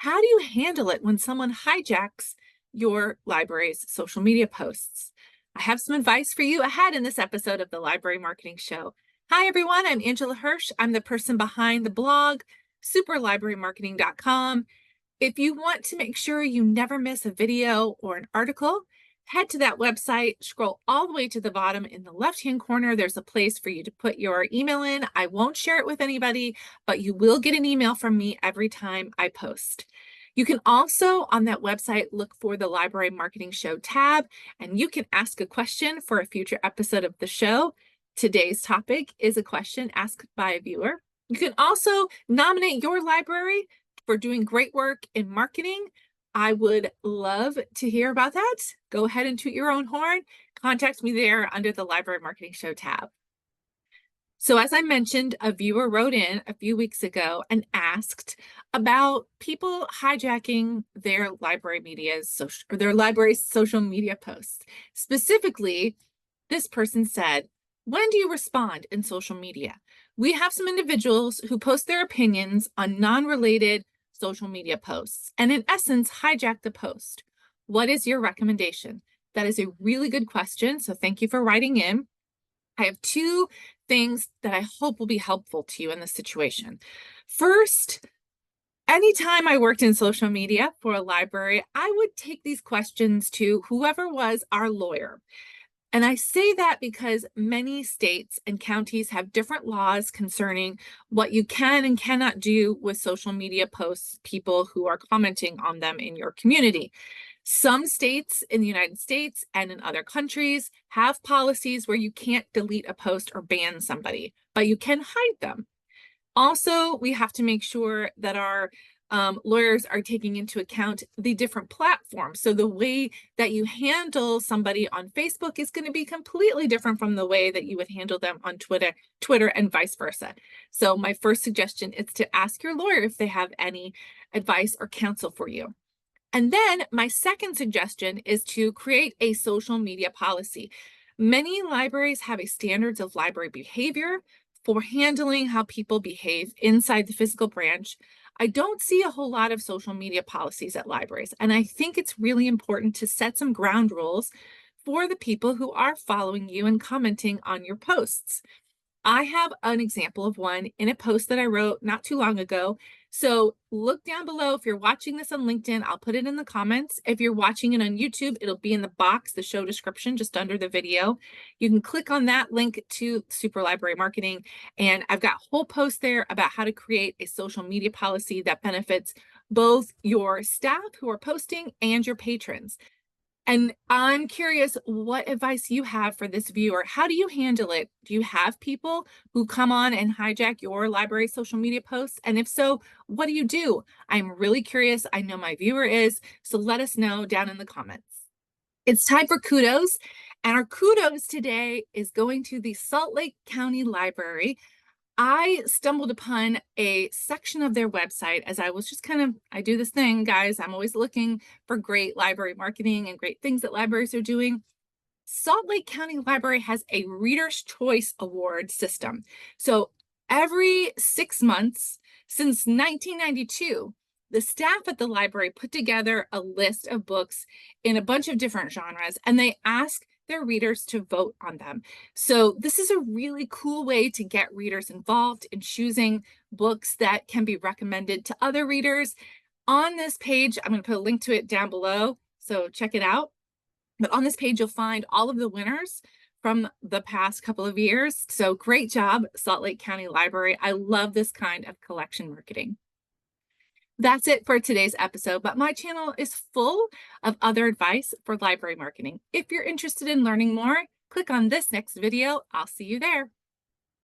How do you handle it when someone hijacks your library's social media posts? I have some advice for you ahead in this episode of the Library Marketing Show. Hi, everyone. I'm Angela Hursh. I'm the person behind the blog, superlibrarymarketing.com. If you want to make sure you never miss a video or an article, head to that website, scroll all the way to the bottom in the left-hand corner. There's a place for you to put your email in. I won't share it with anybody, but you will get an email from me every time I post. You can also, on that website, look for the Library Marketing Show tab, and you can ask a question for a future episode of the show. Today's topic is a question asked by a viewer. You can also nominate your library for doing great work in marketing. I would love to hear about that. Go ahead and toot your own horn. Contact me there under the Library Marketing Show tab. So as I mentioned, a viewer wrote in a few weeks ago and asked about people hijacking their library their library's social media posts. Specifically, this person said, "When do you respond in social media? We have some individuals who post their opinions on non-related social media posts and in essence hijack the post. What is your recommendation?" That is a really good question, so thank you for writing in. I have two things that I hope will be helpful to you in this situation. First, anytime I worked in social media for a library, I would take these questions to whoever was our lawyer. And I say that because many states and counties have different laws concerning what you can and cannot do with social media posts, people who are commenting on them in your community. Some states in the United States and in other countries have policies where you can't delete a post or ban somebody, but you can hide them. Also, we have to make sure that our lawyers are taking into account the different platforms. So the way that you handle somebody on Facebook is going to be completely different from the way that you would handle them on Twitter and vice versa. So my first suggestion is to ask your lawyer if they have any advice or counsel for you. And then my second suggestion is to create a social media policy. Many libraries have a standards of library behavior for handling how people behave inside the physical branch. I don't see a whole lot of social media policies at libraries, and I think it's really important to set some ground rules for the people who are following you and commenting on your posts. I have an example of one in a post that I wrote not too long ago. So look down below. If you're watching this on LinkedIn, I'll put it in the comments. If you're watching it on YouTube, it'll be in the box, the show description, just under the video. You can click on that link to Super Library Marketing. And I've got a whole post there about how to create a social media policy that benefits both your staff who are posting and your patrons. And I'm curious what advice you have for this viewer. How do you handle it? Do you have people who come on and hijack your library social media posts? And if so, what do you do? I'm really curious. I know my viewer is, so let us know down in the comments. It's time for Kudos, and our Kudos today is going to the Salt Lake County Library. I stumbled upon a section of their website as I was just I do this thing, guys. I'm always looking for great library marketing and great things that libraries are doing. Salt Lake County Library has a Reader's Choice Award system. So every 6 months since 1992, the staff at the library put together a list of books in a bunch of different genres, and they ask their readers to vote on them. So this is a really cool way to get readers involved in choosing books that can be recommended to other readers. On this page, I'm going to put a link to it down below, so check it out. But on this page, you'll find all of the winners from the past couple of years. So great job, Salt Lake County Library. I love this kind of collection marketing. That's it for today's episode, but my channel is full of other advice for library marketing. If you're interested in learning more, click on this next video. I'll see you there.